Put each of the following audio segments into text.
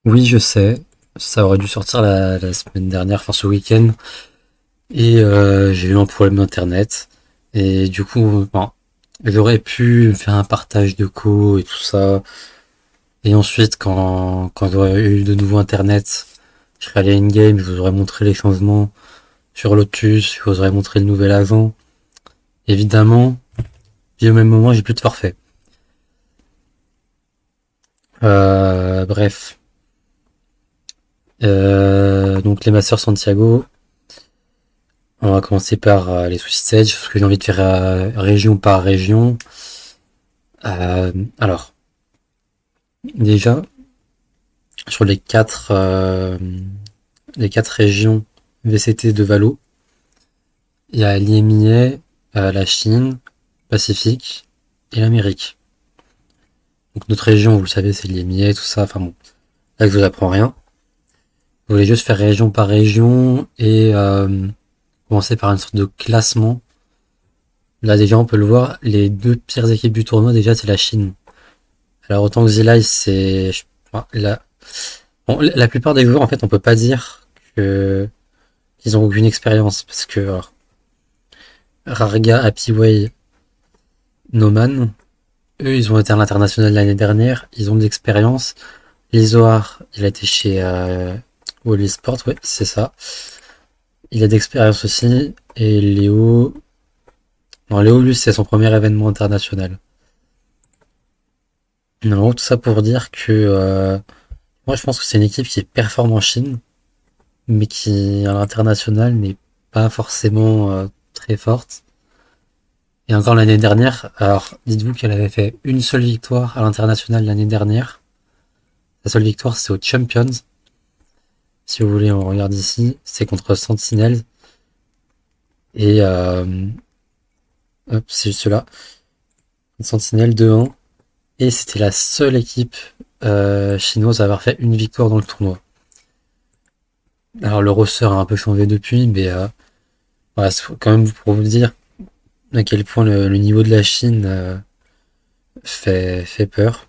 Oui, je sais. Ça aurait dû sortir la semaine dernière, enfin ce week-end. Et j'ai eu un problème d'internet. Et du coup, bon, j'aurais pu faire un partage de co et tout ça. Et ensuite, quand j'aurais eu de nouveau internet, je serais allé in-game, je vous aurais montré les changements sur Lotus, je vous aurais montré le nouvel agent. Évidemment, puis au même moment, j'ai plus de forfait. Bref. Donc les Masters Santiago, on va commencer par les soucis Sage, parce que j'ai envie de faire région par région. Alors, déjà, sur les quatre régions VCT de Valo, il y a l'IMIA, la Chine, Pacifique et l'Amérique. Donc notre région, vous le savez, c'est l'IMIA, tout ça. Enfin bon, là, je vous apprends rien. Vous voulez juste faire région par région et commencer par une sorte de classement. Là, déjà, on peut le voir, les deux pires équipes du tournoi, déjà, c'est la Chine. Alors autant que Zilai, c'est la plupart des joueurs en fait on peut pas dire que qu'ils ont aucune expérience parce que Rarga, Happyway, Noman, eux ils ont été à l'international l'année dernière, ils ont de l'expérience. Lizoar, il a été chez Wally Sport, ouais c'est ça. Il a d'expérience aussi et Léo, non Léo lui c'est son premier événement international. Non, tout ça pour dire que moi je pense que c'est une équipe qui performe en Chine mais qui à l'international n'est pas forcément très forte. Et encore l'année dernière, alors dites-vous qu'elle avait fait une seule victoire à l'international l'année dernière. La seule victoire c'est aux Champions. Si vous voulez, on regarde ici, c'est contre Sentinels. Et hop, c'est cela. Sentinels 2-1. Et c'était la seule équipe chinoise à avoir fait une victoire dans le tournoi. Alors le roster a un peu changé depuis, mais voilà, c'est quand même pour vous dire à quel point le niveau de la Chine fait peur.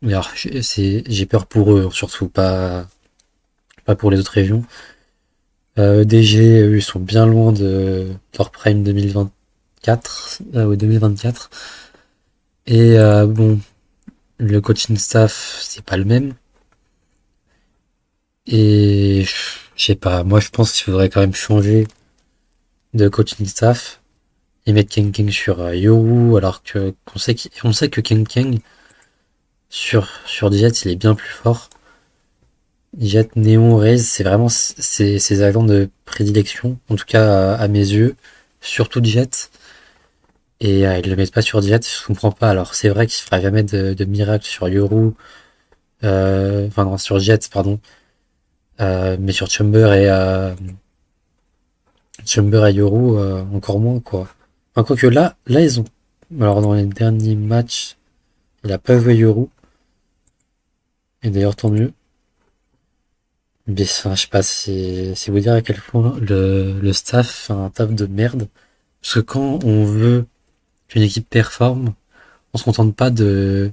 Mais alors, j'ai peur pour eux, surtout pas pour les autres régions. DG, eux, ils sont bien loin de leur prime 2024, ou 2024. Et bon, le coaching staff, c'est pas le même. Et je sais pas, moi je pense qu'il faudrait quand même changer de coaching staff et mettre Keng Keng sur Yoru, alors que on sait que Keng Keng sur Jet, il est bien plus fort. Jet, Néon, Raze, c'est vraiment ses agents de prédilection, en tout cas à mes yeux, surtout Jet. Et ils le mettent pas sur Jet, je comprends pas. Alors c'est vrai qu'il ne fera jamais de miracle sur Yoru, enfin non, sur Jet, pardon, mais sur Chumber et Yoru, encore moins quoi. Enfin, quoique là ils ont, alors dans les derniers matchs, il a pas joué Yoru, et d'ailleurs tant mieux. Mais enfin, je sais pas si vous dire à quel point le staff fait un taf de merde. Parce que quand on veut qu'une équipe performe, on se contente pas de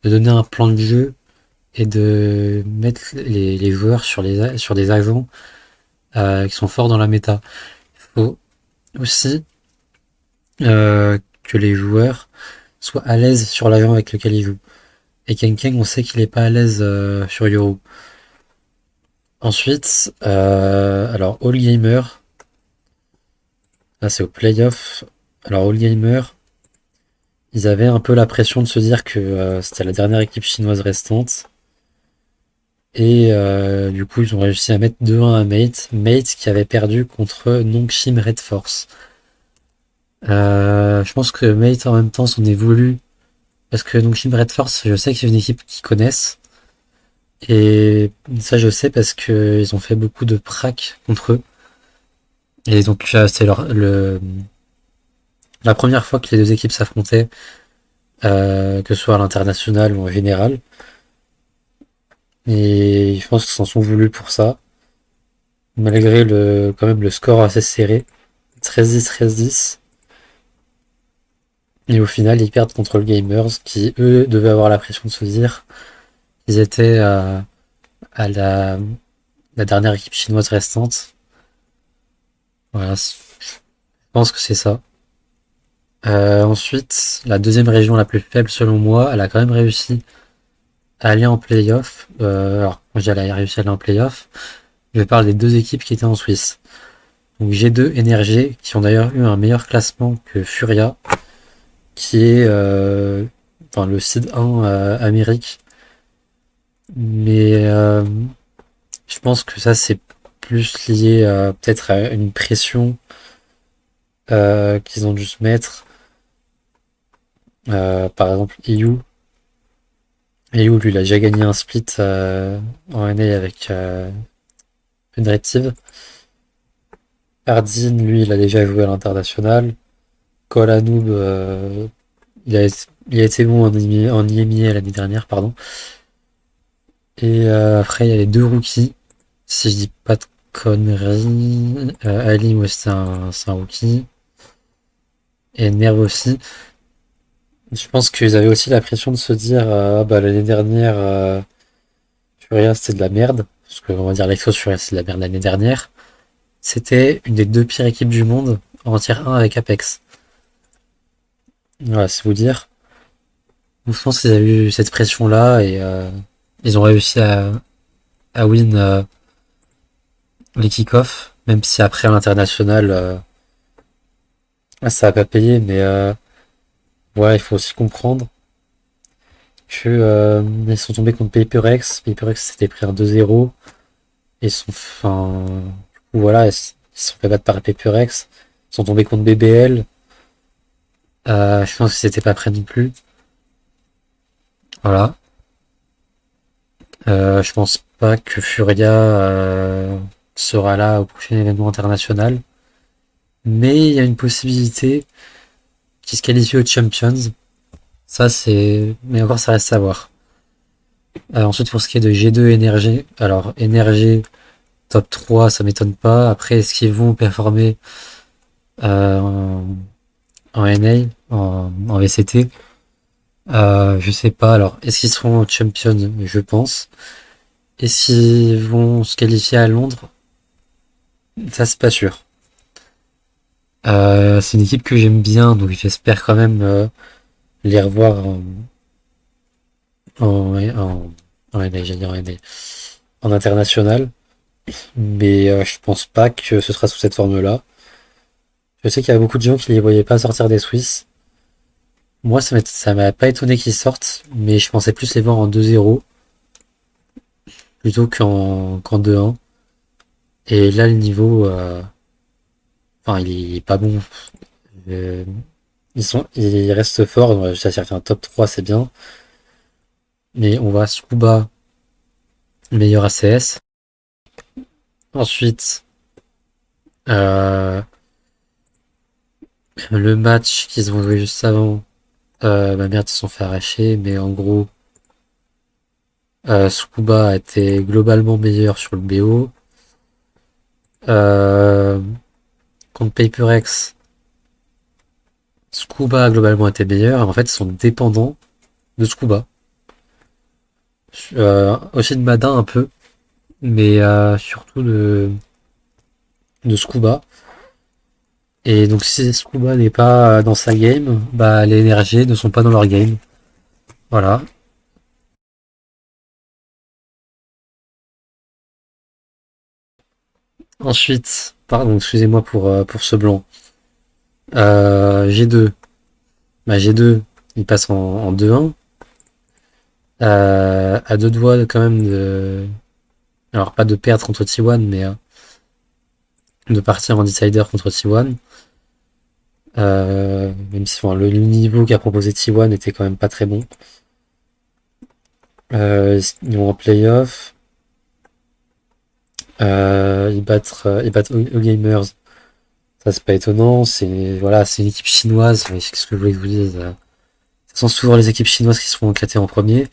donner un plan de jeu et de mettre les joueurs sur des agents qui sont forts dans la méta. Il faut aussi que les joueurs soient à l'aise sur l'agent avec lequel ils jouent. Et Kang on sait qu'il est pas à l'aise sur Yoru. Ensuite, alors All Gamer, là c'est au playoff. Alors All Gamer, ils avaient un peu la pression de se dire que c'était la dernière équipe chinoise restante. Et du coup, ils ont réussi à mettre 2-1 à Mate. Mate qui avait perdu contre Nongshim Red Force. Je pense que Mate en même temps s'en est voulu. Parce que Nongshim Red Force, je sais que c'est une équipe qu'ils connaissent. Et ça, je sais parce que ils ont fait beaucoup de prac contre eux. Et donc, c'est la première fois que les deux équipes s'affrontaient, que ce soit à l'international ou en général. Et je pense qu'ils s'en sont voulus pour ça. Malgré quand même le score assez serré. 13-10, 13-10. Et au final, ils perdent contre le Gamers, qui eux devaient avoir la pression de se dire qu'ils étaient à la dernière équipe chinoise restante. Voilà, je pense que c'est ça. Ensuite, la deuxième région la plus faible selon moi, elle a quand même réussi à aller en playoff. Alors, quand elle a réussi à aller en playoff, je parle des deux équipes qui étaient en Suisse. Donc G2 NRG, qui ont d'ailleurs eu un meilleur classement que Furia, qui est enfin, le seed 1 Amérique. Mais je pense que ça, c'est plus lié peut-être à une pression qu'ils ont dû se mettre. Par exemple, EU. EU, lui, il a déjà gagné un split en NA avec une directive. Hardin, lui, il a déjà joué à l'international. Cole Anoub, il a été bon en IMIA l'année dernière, pardon. Et après, il y a les deux rookies. Si je dis pas de conneries, Ali, ouais, c'est un rookie. Et Nerve aussi. Je pense qu'ils avaient aussi la pression de se dire, ah bah l'année dernière, Furia c'était de la merde. Parce que on va dire l'Exos Furia c'est de la merde l'année dernière. C'était une des deux pires équipes du monde en tier 1 avec Apex. Voilà, c'est vous dire. Donc, je pense qu'ils avaient eu cette pression-là et ils ont réussi à win les kick-offs, même si après à l'international, ça a pas payé, mais ouais, il faut aussi comprendre que ils sont tombés contre PaperX. PaperX s'était pris un 2-0 et ils sont, enfin, voilà, ils se sont fait battre par PaperX. Ils sont tombés contre BBL. Je pense que c'était pas prêt non plus. Voilà. Je pense pas que Furia sera là au prochain événement international. Mais il y a une possibilité qu'ils se qualifient aux Champions. Ça, c'est. Mais encore, ça reste à voir. Ensuite, pour ce qui est de G2 NRG, alors NRG top 3, ça m'étonne pas. Après, est-ce qu'ils vont performer en, en NA, en VCT? Je sais pas. Alors, est-ce qu'ils seront champions? Je pense. Et s'ils vont se qualifier à Londres? Ça, c'est pas sûr. C'est une équipe que j'aime bien, donc j'espère quand même les revoir en, en NA, j'allais dire en NA, en international. Mais je pense pas que ce sera sous cette forme-là. Je sais qu'il y a beaucoup de gens qui les voyaient pas sortir des Suisses. Moi, ça m'a pas étonné qu'ils sortent, mais je pensais plus les voir en 2-0 plutôt qu'en 2-1. Et là, le niveau, enfin, il est pas bon. Euh, ils restent forts. Donc, ça fait un top 3, c'est bien. Mais on va Scuba, meilleur ACS. Ensuite, euh, le match qu'ils ont joué juste avant, bah merde, ils se sont fait arracher, mais en gros, Scuba a été globalement meilleur sur le BO. Euh, contre PaperX, Scuba a globalement été meilleur. En fait, ils sont dépendants de Scuba. Aussi de Madin un peu, mais surtout de Scuba. Et donc si Scuba n'est pas dans sa game, bah les NRG ne sont pas dans leur game. Voilà. Ensuite, pardon, excusez-moi pour ce blanc. G2. Bah G2, il passe en 2-1. À deux doigts quand même de. Alors pas de perdre contre T1, mais de partir en decider contre T1. Même si enfin, le niveau qu'a proposé T1 était quand même pas très bon. Ils vont en playoff. Ils battent Gamers. Ça, c'est pas étonnant. C'est une équipe chinoise. Qu'est-ce que je voulais que je vous dise? Ce sont souvent les équipes chinoises qui se font éclater en premier.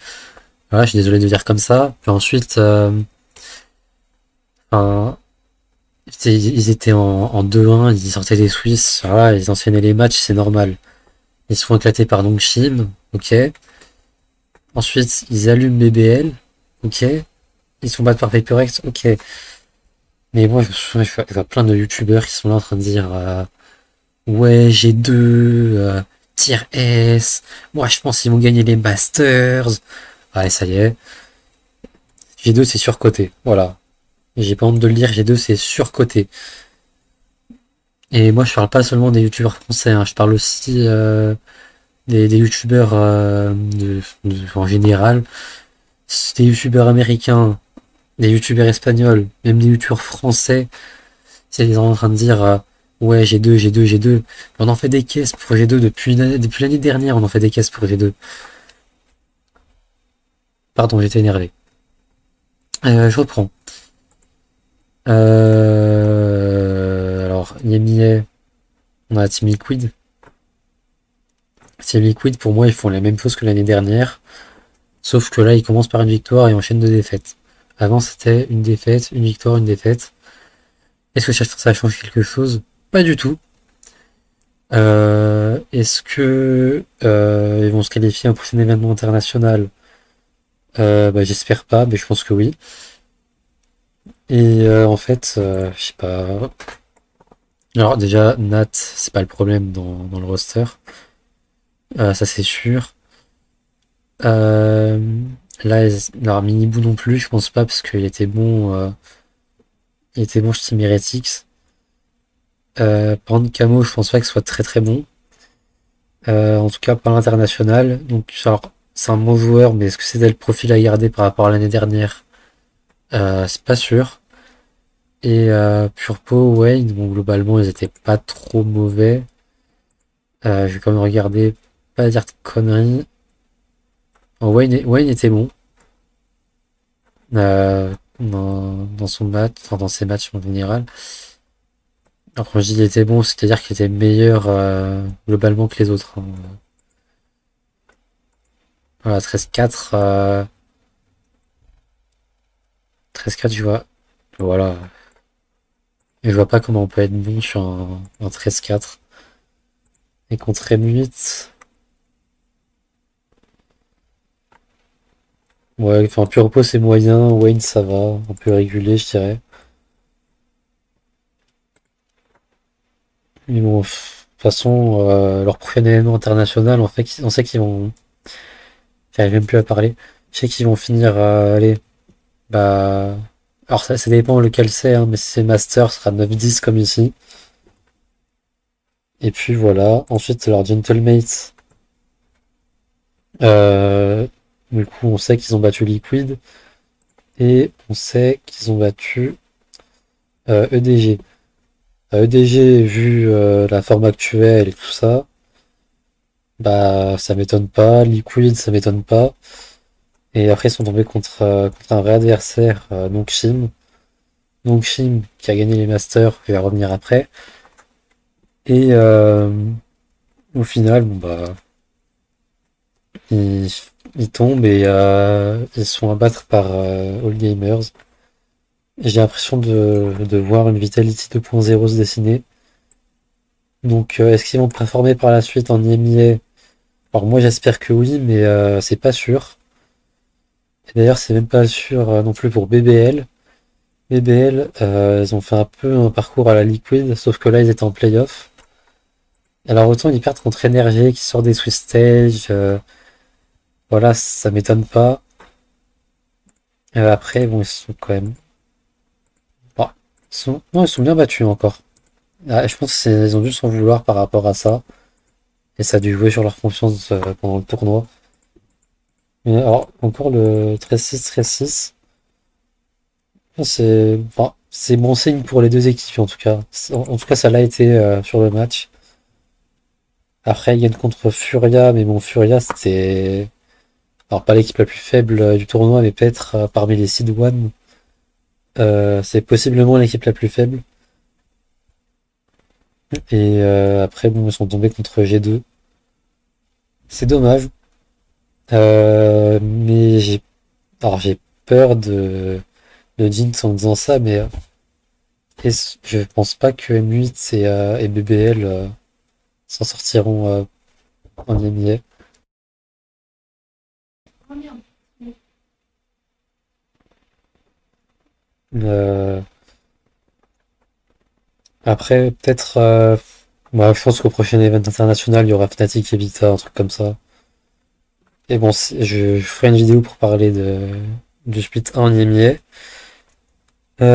Voilà, je suis désolé de dire comme ça. Puis ensuite, enfin, ils étaient en 2-1, ils sortaient des Suisses. Voilà, ils enchaînaient les matchs, c'est normal. Ils se font éclater par Dongxin, ok. Ensuite, ils allument BBL, ok. ils sont battus par PaperX, ok. Mais moi, je me souviens, je vois plein de youtubeurs qui sont là en train de dire ouais, G2, tier S, moi je pense qu'ils vont gagner les Masters. Ouais, ça y est. G2 c'est surcoté, voilà. J'ai pas honte de le dire, G2 c'est surcoté. Et moi je parle pas seulement des youtubeurs français, hein, je parle aussi des youtubeurs en général, des youtubeurs américains, des youtubeurs espagnols, même des youtubeurs français. C'est en train de dire ouais G2, G2, G2. On en fait des caisses pour G2 depuis l'année dernière, on en fait des caisses pour G2. Pardon, j'étais énervé. Je reprends. Alors, Yemier, on a Team Liquid. Team Liquid, pour moi, ils font la même chose que l'année dernière. Sauf que là, ils commencent par une victoire et enchaînent deux défaites. Avant, c'était une défaite, une victoire, une défaite. Est-ce que ça change quelque chose? Pas du tout. Est-ce que ils vont se qualifier à un prochain événement international? Bah, j'espère pas, mais je pense que oui. Et en fait, je sais pas. Alors déjà, Nat, c'est pas le problème dans le roster. Ça c'est sûr. Euh, Là, alors Miniboo non plus, je pense pas parce qu'il était bon. Il était bon chez Team Heretics. Par contre, Camo, je pense pas que ce soit très très bon. En tout cas, pas à l'international. Donc, alors, c'est un bon joueur, mais est-ce que c'était le profil à garder par rapport à l'année dernière? C'est pas sûr. Et Purpo, Wayne, bon, globalement, ils étaient pas trop mauvais. Je vais quand même regarder, pas dire de conneries. Oh, Wayne était bon dans son match, enfin dans ses matchs en général. Alors quand je dis il était bon, c'est-à-dire qu'il était meilleur globalement que les autres, hein. Voilà, 13-4, 13-4, je vois. Voilà. Et je vois pas comment on peut être bon sur un 13-4. Et contre M8, ouais, enfin Purpo c'est moyen, Wayne ça va, un peu régulier je dirais. Mais bon, de toute façon, leur prochain événement international, en fait, on sait qu'ils vont. J'arrive même plus à parler. Je sais qu'ils vont finir, allez, bah. Alors ça dépend lequel c'est, hein, mais si c'est Master, ce sera 9-10 comme ici. Et puis voilà. Ensuite, leur Gentlemates. Euh, du coup, on sait qu'ils ont battu Liquid. Et on sait qu'ils ont battu EDG. EDG, vu la forme actuelle et tout ça, bah ça m'étonne pas. Liquid, ça m'étonne pas. Et après, ils sont tombés contre un vrai adversaire, Nongshim. Nongshim, qui a gagné les Masters, qui va revenir après. Et au final, bon, bah, ils, ils tombent et ils se font abattre par All Gamers. Et j'ai l'impression de voir une Vitality 2.0 se dessiner. Donc, est-ce qu'ils vont performer par la suite en EMEA? Alors, moi, j'espère que oui, mais c'est pas sûr. Et d'ailleurs, c'est même pas sûr non plus pour BBL. BBL, ils ont fait un peu un parcours à la Liquid, sauf que là, ils étaient en playoff. Alors, autant ils perdent contre Energy, qui sort des Swiss Stage, voilà, ça m'étonne pas. Après, bon, ils sont quand même. Bon, non, ils sont bien battus encore. Ah, je pense qu'ils ont dû s'en vouloir par rapport à ça. Et ça a dû jouer sur leur confiance pendant le tournoi. Mais alors, encore le 13-6, 13-6. C'est bon signe pour les deux équipes en tout cas. En tout cas, ça l'a été sur le match. Après, ils gagnent contre Furia, mais bon, Furia, c'était. Alors, pas l'équipe la plus faible du tournoi, mais peut-être parmi les Seed One, c'est possiblement l'équipe la plus faible. Et après, bon, ils sont tombés contre G2. C'est dommage. Mais j'ai peur de Jinx en disant ça, mais je pense pas que M8 et BBL s'en sortiront en NBA. Euh, Après, peut-être, bah, je pense qu'au prochain event international, il y aura Fnatic et Vita, un truc comme ça. Et bon, je ferai une vidéo pour parler du split 1 en IMIA.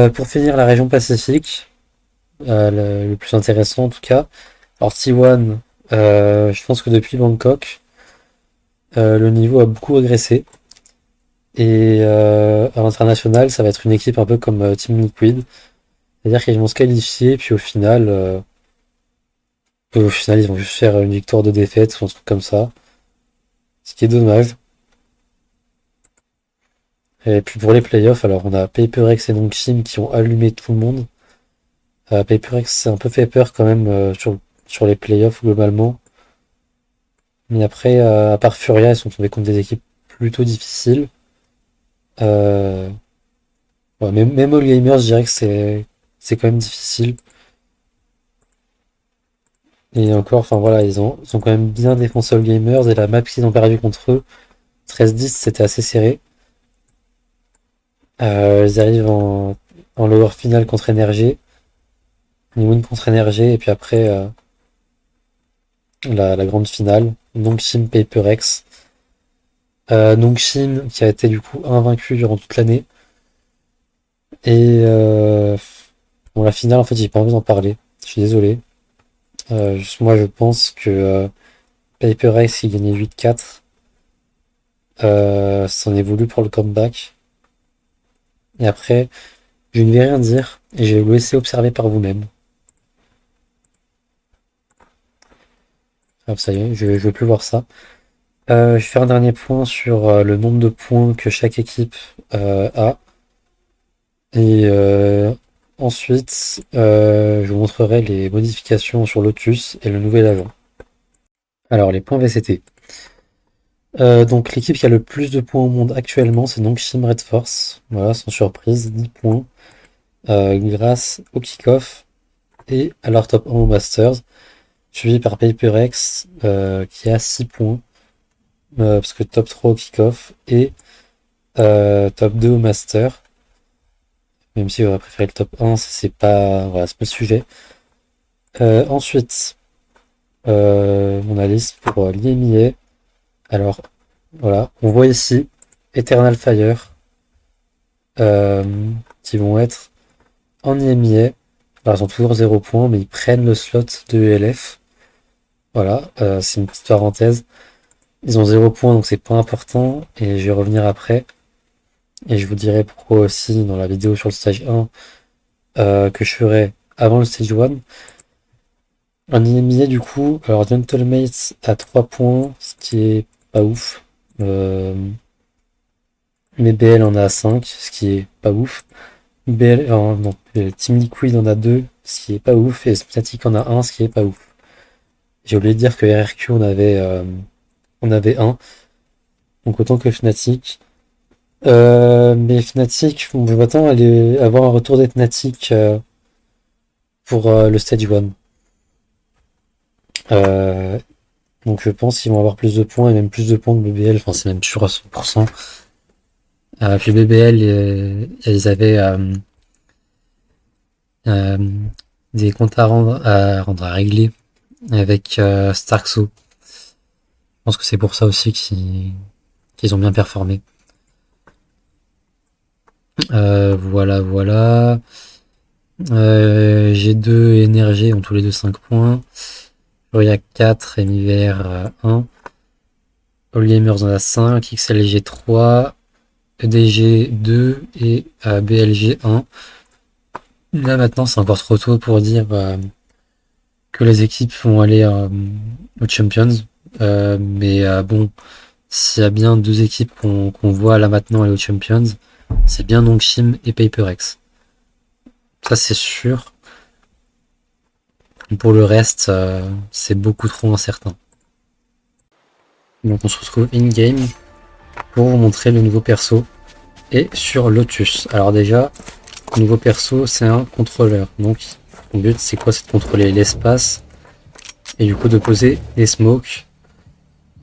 Pour finir, la région Pacifique, le plus intéressant en tout cas. Alors T1, je pense que depuis Bangkok, le niveau a beaucoup régressé. Et à l'international, ça va être une équipe un peu comme Team Liquid. C'est-à-dire qu'ils vont se qualifier, puis au final, ils vont juste faire une victoire de défaite ou un truc comme ça. Ce qui est dommage. Et puis pour les playoffs, alors on a PaperX et Nongshim qui ont allumé tout le monde. PaperX c'est un peu fait peur quand même sur les playoffs globalement. Mais après, à part Furia, ils sont tombés contre des équipes plutôt difficiles. Euh, ouais, même All Gamers, je dirais que c'est quand même difficile. Et encore, enfin voilà, ils ont quand même bien défoncé All Gamers et la map qu'ils ont perdu contre eux, 13-10, c'était assez serré. Ils arrivent en lower final contre NRG, ils win contre NRG et puis après la grande finale, Nongshim PaperX. Nongshim qui a été du coup invaincu durant toute l'année. Et bon, la finale, en fait, j'ai pas envie d'en parler. Je suis désolé. Moi, je pense que PaperX, il gagnait 8-4. C'en est voulu pour le comeback. Et après, je ne vais rien dire et je vais vous laisser observer par vous-même. Ah, ça y est, je veux plus voir ça. Je vais faire un dernier point sur le nombre de points que chaque équipe a. Et ensuite, je vous montrerai les modifications sur Lotus et le nouvel agent. Alors, les points VCT. Donc, l'équipe qui a le plus de points au monde actuellement, c'est donc Team Red Force. Voilà, sans surprise, 10 points. Grâce au kick-off et à leur top 1 au Masters. Suivi par PaperX qui a 6 points. Parce que top 3 au kick-off et top 2 au Master. Même si j'aurais préféré le top 1, c'est pas, voilà, c'est pas le sujet. Ensuite, on a liste pour l'IMIA. Alors, voilà, on voit ici Eternal Fire euh, qui vont être en IMIA. Alors, ils ont toujours 0 points, mais ils prennent le slot de ELF. Voilà, c'est une petite parenthèse. Ils ont 0 points, donc c'est pas important. Et je vais revenir après. Et je vous dirai pourquoi aussi dans la vidéo sur le stage 1 que je ferai avant le stage 1. En IMIA du coup, alors Gentlemates à 3 points, ce qui est pas ouf. Mais BL en a 5, ce qui est pas ouf. Non, Team Liquid en a 2, ce qui est pas ouf. Et Fnatic en a 1, ce qui est pas ouf. J'ai oublié de dire que RRQ on avait 1. Donc autant que Fnatic. Mais Fnatic, bon, je m'attends à avoir un retour des Fnatic pour le stage 1. Euh, donc je pense qu'ils vont avoir plus de points et même plus de points que BBL, enfin c'est même sûr à 100%. Que BBL, ils avaient euh, des comptes à régler avec Starkso. Je pense que c'est pour ça aussi qu'ils ont bien performé. Voilà, voilà. G2 et Energy ont tous les deux 5 points. Furia 4 et Miver 1. All Gamers en a 5, XLG 3, EDG 2 et BLG 1. Là maintenant c'est encore trop tôt pour dire que les équipes vont aller aux Champions. Mais bon, s'il y a bien deux équipes qu'on voit là maintenant aller aux Champions, c'est bien Nongshim et PaperX. Ça c'est sûr. Pour le reste, c'est beaucoup trop incertain. Donc on se retrouve in-game pour vous montrer le nouveau perso et sur Lotus. Alors déjà, le nouveau perso c'est un contrôleur. Donc mon but c'est quoi? C'est de contrôler l'espace et du coup de poser des smokes.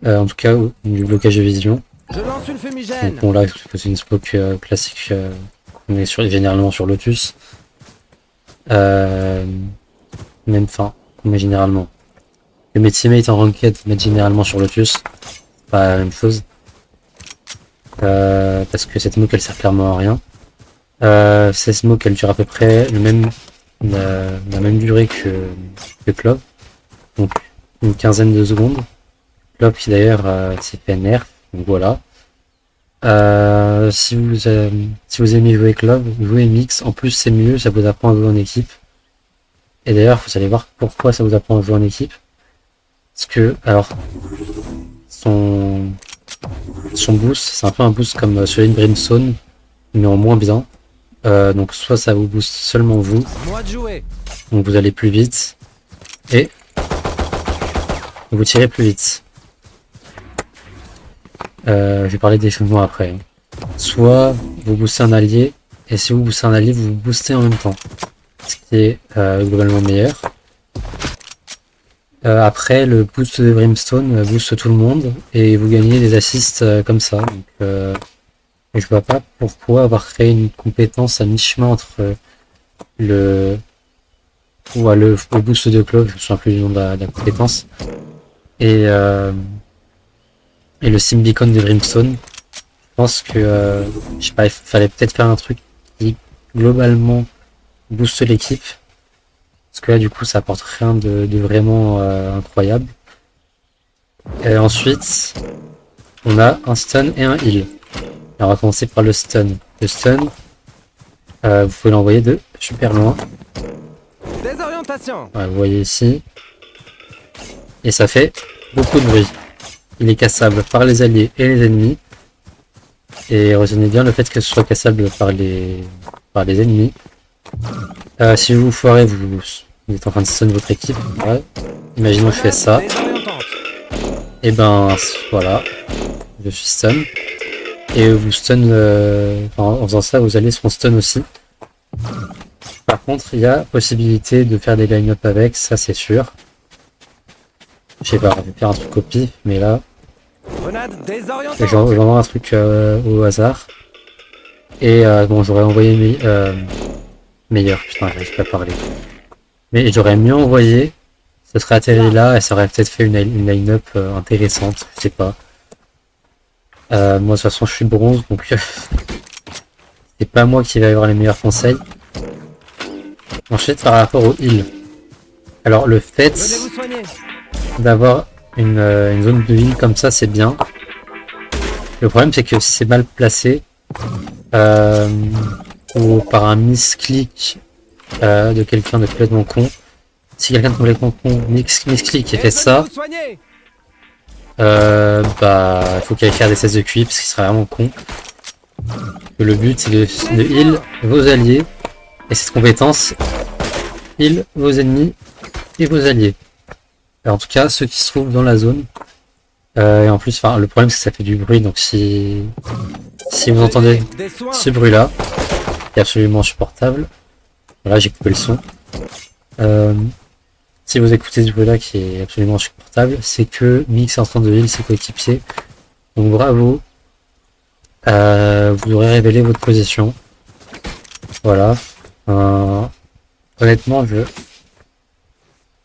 En tout cas du blocage de vision. Je lance une fumigène. Donc bon là c'est une smoke classique on est généralement sur Lotus. Euh, Même, enfin, on est généralement. Que mes teammates en ranked mettent généralement sur Lotus, pas la même chose. Parce que cette smoke elle sert clairement à rien. Cette smoke elle dure à peu près la même durée que Clove, donc une quinzaine de secondes. Clove qui d'ailleurs s'est fait nerf, donc voilà. Si vous aimez jouer Clove, jouez Mix, en plus c'est mieux, ça vous apprend à jouer en équipe. Et d'ailleurs vous allez voir pourquoi ça vous apprend à jouer en équipe. Parce que, alors, son boost, c'est un peu un boost comme celui de Brimstone, mais en moins bien. Donc soit ça vous booste seulement vous, donc vous allez plus vite, et vous tirez plus vite. Je vais parler des changements après. Soit vous boostez un allié, et si vous boostez un allié, vous boostez en même temps, ce qui est globalement meilleur. Après, le boost de Brimstone booste tout le monde, et vous gagnez des assists comme ça. Donc, et je vois pas pourquoi avoir créé une compétence à mi-chemin entre le boost de Clove, je me souviens plus du nom de la compétence, et le Simbicon de Brimstone. Je pense que je sais pas, il fallait peut-être faire un truc qui globalement booste l'équipe, parce que là du coup ça apporte rien de vraiment incroyable. Et ensuite on a un stun et un heal. Alors, on va commencer par le stun. Le stun, vous pouvez l'envoyer de super loin. Désorientation. Voilà, vous voyez ici. Et ça fait beaucoup de bruit. Il est cassable par les alliés et les ennemis. Et retenez bien le fait que ce soit cassable par les ennemis. Si vous vous foirez, vous êtes en train de stun votre équipe. Ouais. Imaginons que je fais ça. Et ben voilà. Je suis stun. Et vous stun, en faisant ça, vos alliés seront stun aussi. Par contre, il y a possibilité de faire des line-up avec, ça c'est sûr. Je sais pas, je vais faire un truc au pif, mais là, je vais envoyer un truc au hasard. Et bon, j'aurais envoyé meilleur, putain, j'arrive pas à parler. Mais j'aurais mieux envoyé, ce serait atterri là, et ça aurait peut-être fait une line-up intéressante, je sais pas. Moi de toute façon je suis bronze, donc c'est pas moi qui vais avoir les meilleurs conseils. Ensuite par rapport au heal. Alors le fait d'avoir une zone de heal comme ça c'est bien. Le problème c'est que si c'est mal placé, ou par un misclick de quelqu'un de complètement con, si quelqu'un de complètement con misclick et fait ça, bah il faut qu'il aille faire des tests de QI parce qu'il serait vraiment con. Le but c'est de heal vos alliés, et cette compétence heal vos ennemis et vos alliés. Alors, en tout cas ceux qui se trouvent dans la zone. Et en plus, le problème c'est que ça fait du bruit, donc si vous entendez ce bruit là, qui est absolument insupportable, voilà, j'ai coupé le son. Si vous écoutez ce bruit là qui est absolument insupportable, c'est que Mix est en train de heal ses coéquipiers. Donc bravo, vous aurez révélé votre position. Voilà. Honnêtement,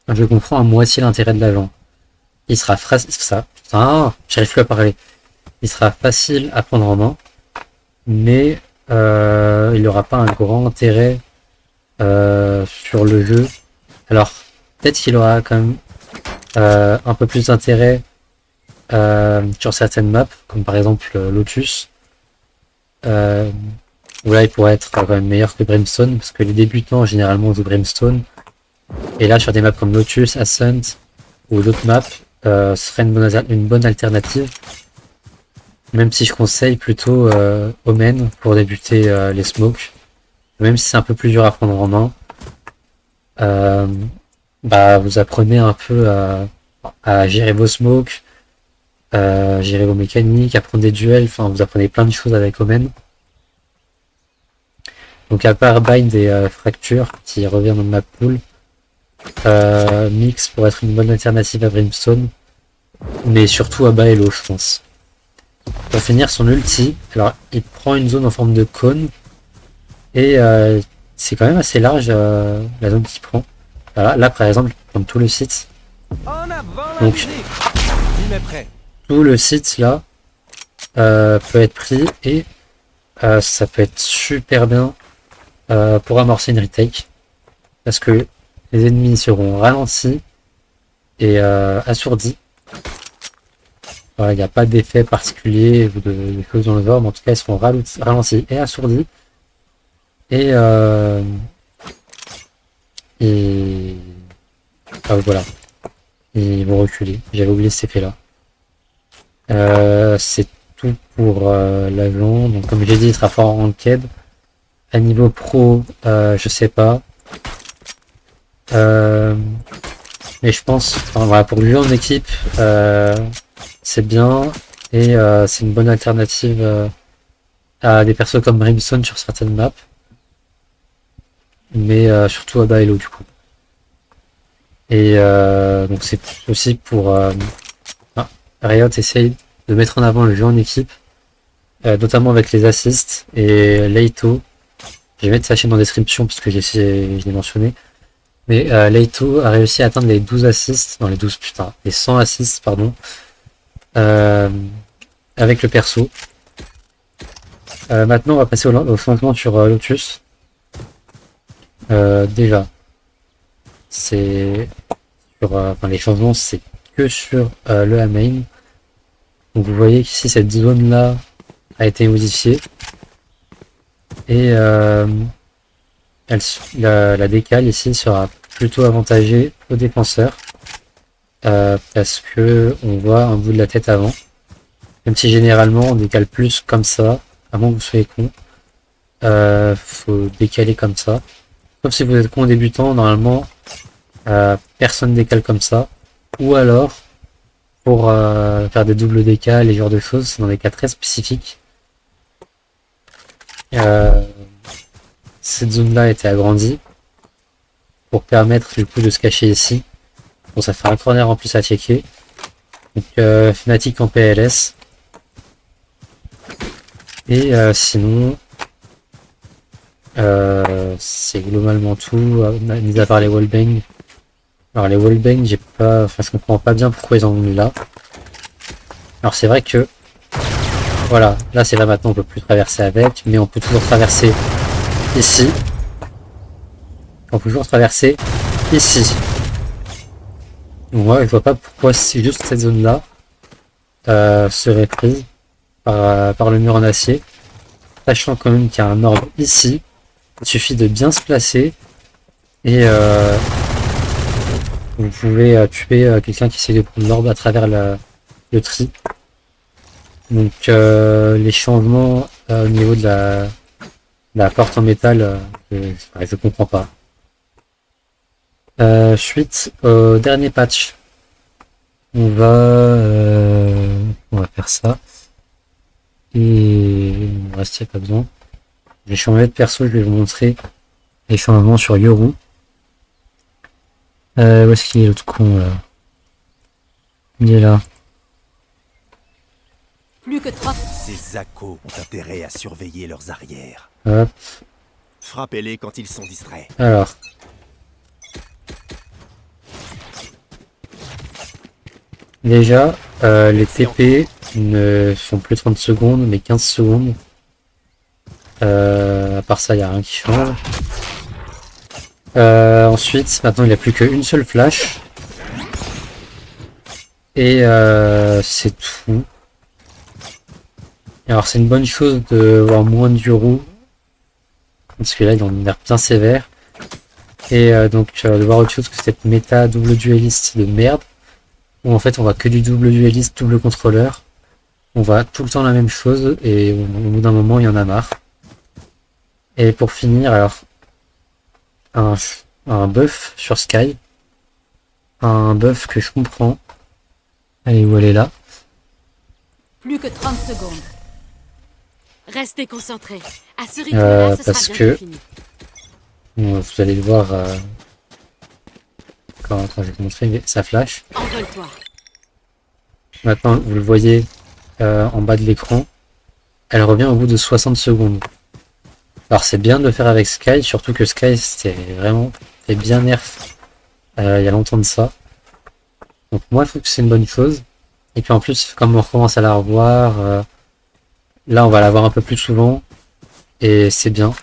je comprends à moitié l'intérêt de l'agent. Il sera j'arrive plus à parler. Il sera facile à prendre en main, mais il n'aura pas un grand intérêt sur le jeu. Alors, peut-être qu'il aura quand même un peu plus d'intérêt sur certaines maps, comme par exemple Lotus, où là il pourrait être quand même meilleur que Brimstone, parce que les débutants généralement jouent Brimstone, et là sur des maps comme Lotus, Ascent ou d'autres maps, ce serait une bonne alternative, même si je conseille plutôt Omen pour débuter les smokes, même si c'est un peu plus dur à prendre en main. Bah vous apprenez un peu à gérer vos smokes, gérer vos mécaniques, apprendre des duels, enfin vous apprenez plein de choses avec Omen. Donc à part Bind et Fracture qui revient dans ma pool, Mix pour être une bonne alternative à Brimstone, mais surtout à Baello je pense. Pour finir son ulti, alors il prend une zone en forme de cône, Et c'est quand même assez large la zone qui prend. Voilà, là par exemple, comme tout le site. Donc tout le site là peut être pris et ça peut être super bien pour amorcer une retake. Parce que les ennemis seront ralentis et assourdis. Voilà, il n'y a pas d'effet particulier ou de choses dans le genre, mais en tout cas ils seront ralentis et assourdis. Et, et... Ah voilà, ils vont reculer. J'avais oublié cet effet-là. C'est tout pour l'agent. Donc comme j'ai dit, il sera fort en ranked. À niveau pro, je sais pas. Mais je pense, enfin, voilà, pour lui en équipe, c'est bien. Et c'est une bonne alternative à des persos comme Brimstone sur certaines maps. Mais surtout à Baello du coup. Et donc c'est aussi pour... Riot essaye de mettre en avant le jeu en équipe, notamment avec les assists. Et Leito, je vais mettre sa chaîne en description parce que je l'ai mentionné. Mais Leito a réussi à atteindre les 12 assists, non les 12 putain, les 100 assists pardon, avec le perso. Maintenant on va passer au changement sur Lotus. Déjà, c'est sur, enfin les changements c'est que sur le A-main. Donc vous voyez qu'ici cette zone là a été modifiée et la décale ici sera plutôt avantagée aux défenseurs parce que on voit un bout de la tête avant, même si généralement on décale plus comme ça, à moins que vous soyez con. Faut décaler comme ça, sauf si vous êtes con débutant, normalement personne décale comme ça, ou alors pour faire des doubles décales et ce genre de choses, c'est dans des cas très spécifiques. Cette zone là a été agrandie pour permettre du coup de se cacher ici. Bon, ça fait un corner en plus à checker. Donc Fnatic en PLS. Et sinon c'est globalement tout, mis à part les wallbang. Alors les wallbang, j'ai pas, enfin je comprends pas bien pourquoi ils en ont mis là. Alors c'est vrai que voilà, là c'est là maintenant on peut plus traverser avec, mais on peut toujours traverser ici. On peut toujours traverser ici. Donc moi je vois pas pourquoi c'est juste cette zone là serait prise par le mur en acier. Sachant quand même qu'il y a un orbe ici. Il suffit de bien se placer et vous pouvez tuer quelqu'un qui essaie de prendre l'orbe à travers le tri. Donc les changements au niveau de la porte en métal, je comprends pas. Suite au dernier patch, on va faire ça. Et il me reste pas besoin. J'ai changé de perso, je vais vous montrer les changements sur Yoru. Où est-ce qu'il est l'autre con là? Il est là. Plus que 3. Ces Akko ont intérêt à surveiller leurs arrières. Hop. Frappez-les quand ils sont distraits. Alors. Déjà, les TP ne font plus 30 secondes, mais 15 secondes. À part ça, il n'y a rien qui change. Ensuite, maintenant, il n'y a plus qu'une seule flash. Et c'est tout. Alors, c'est une bonne chose de voir moins de Yoru. Parce que là, il en a l'air bien sévère. Et donc, de voir autre chose que cette méta double dueliste de merde. Où en fait, on voit que du double dueliste, double contrôleur. On voit tout le temps la même chose. Et au bout d'un moment, il y en a marre. Et pour finir, alors, un buff sur Sky. Un buff que je comprends. Allez, où elle est là? Plus que 30 secondes. Restez concentrés. À ce rythme-là, ce parce sera que bientôt fini. vous allez le voir quand je vais vous montrer sa flash. Envole-toi. Maintenant, vous le voyez en bas de l'écran. Elle revient au bout de 60 secondes. Alors c'est bien de le faire avec Sky, surtout que Sky c'était vraiment fait bien nerf il y a longtemps de ça. Donc moi je trouve que c'est une bonne chose. Et puis en plus, comme on recommence à la revoir, là on va la voir un peu plus souvent. Et c'est bien.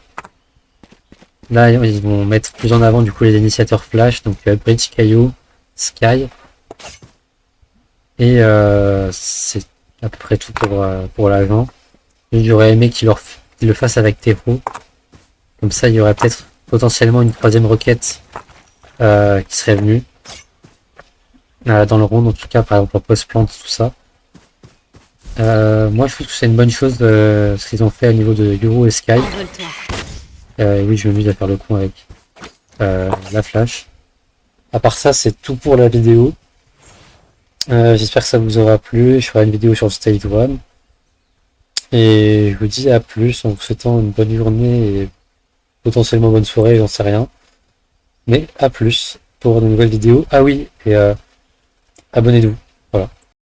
Là ils vont mettre plus en avant du coup les initiateurs Flash, donc Bridge, Caillou, Sky. Et c'est à peu près tout pour l'agent. J'aurais aimé qu'il le fasse avec Tero. Comme ça il y aurait peut-être potentiellement une troisième requête qui serait venue. Dans le round en tout cas, par exemple en post-plant, tout ça. Moi je trouve que c'est une bonne chose ce qu'ils ont fait au niveau de Yuru et Sky. Envole-toi. Oui, je m'amuse à faire le con avec la flash. À part ça, c'est tout pour la vidéo. J'espère que ça vous aura plu. Je ferai une vidéo sur le Stage 1. Et je vous dis à plus en vous souhaitant une bonne journée et potentiellement bonne soirée, j'en sais rien. Mais à plus pour de nouvelles vidéos. Ah oui, et abonnez-vous.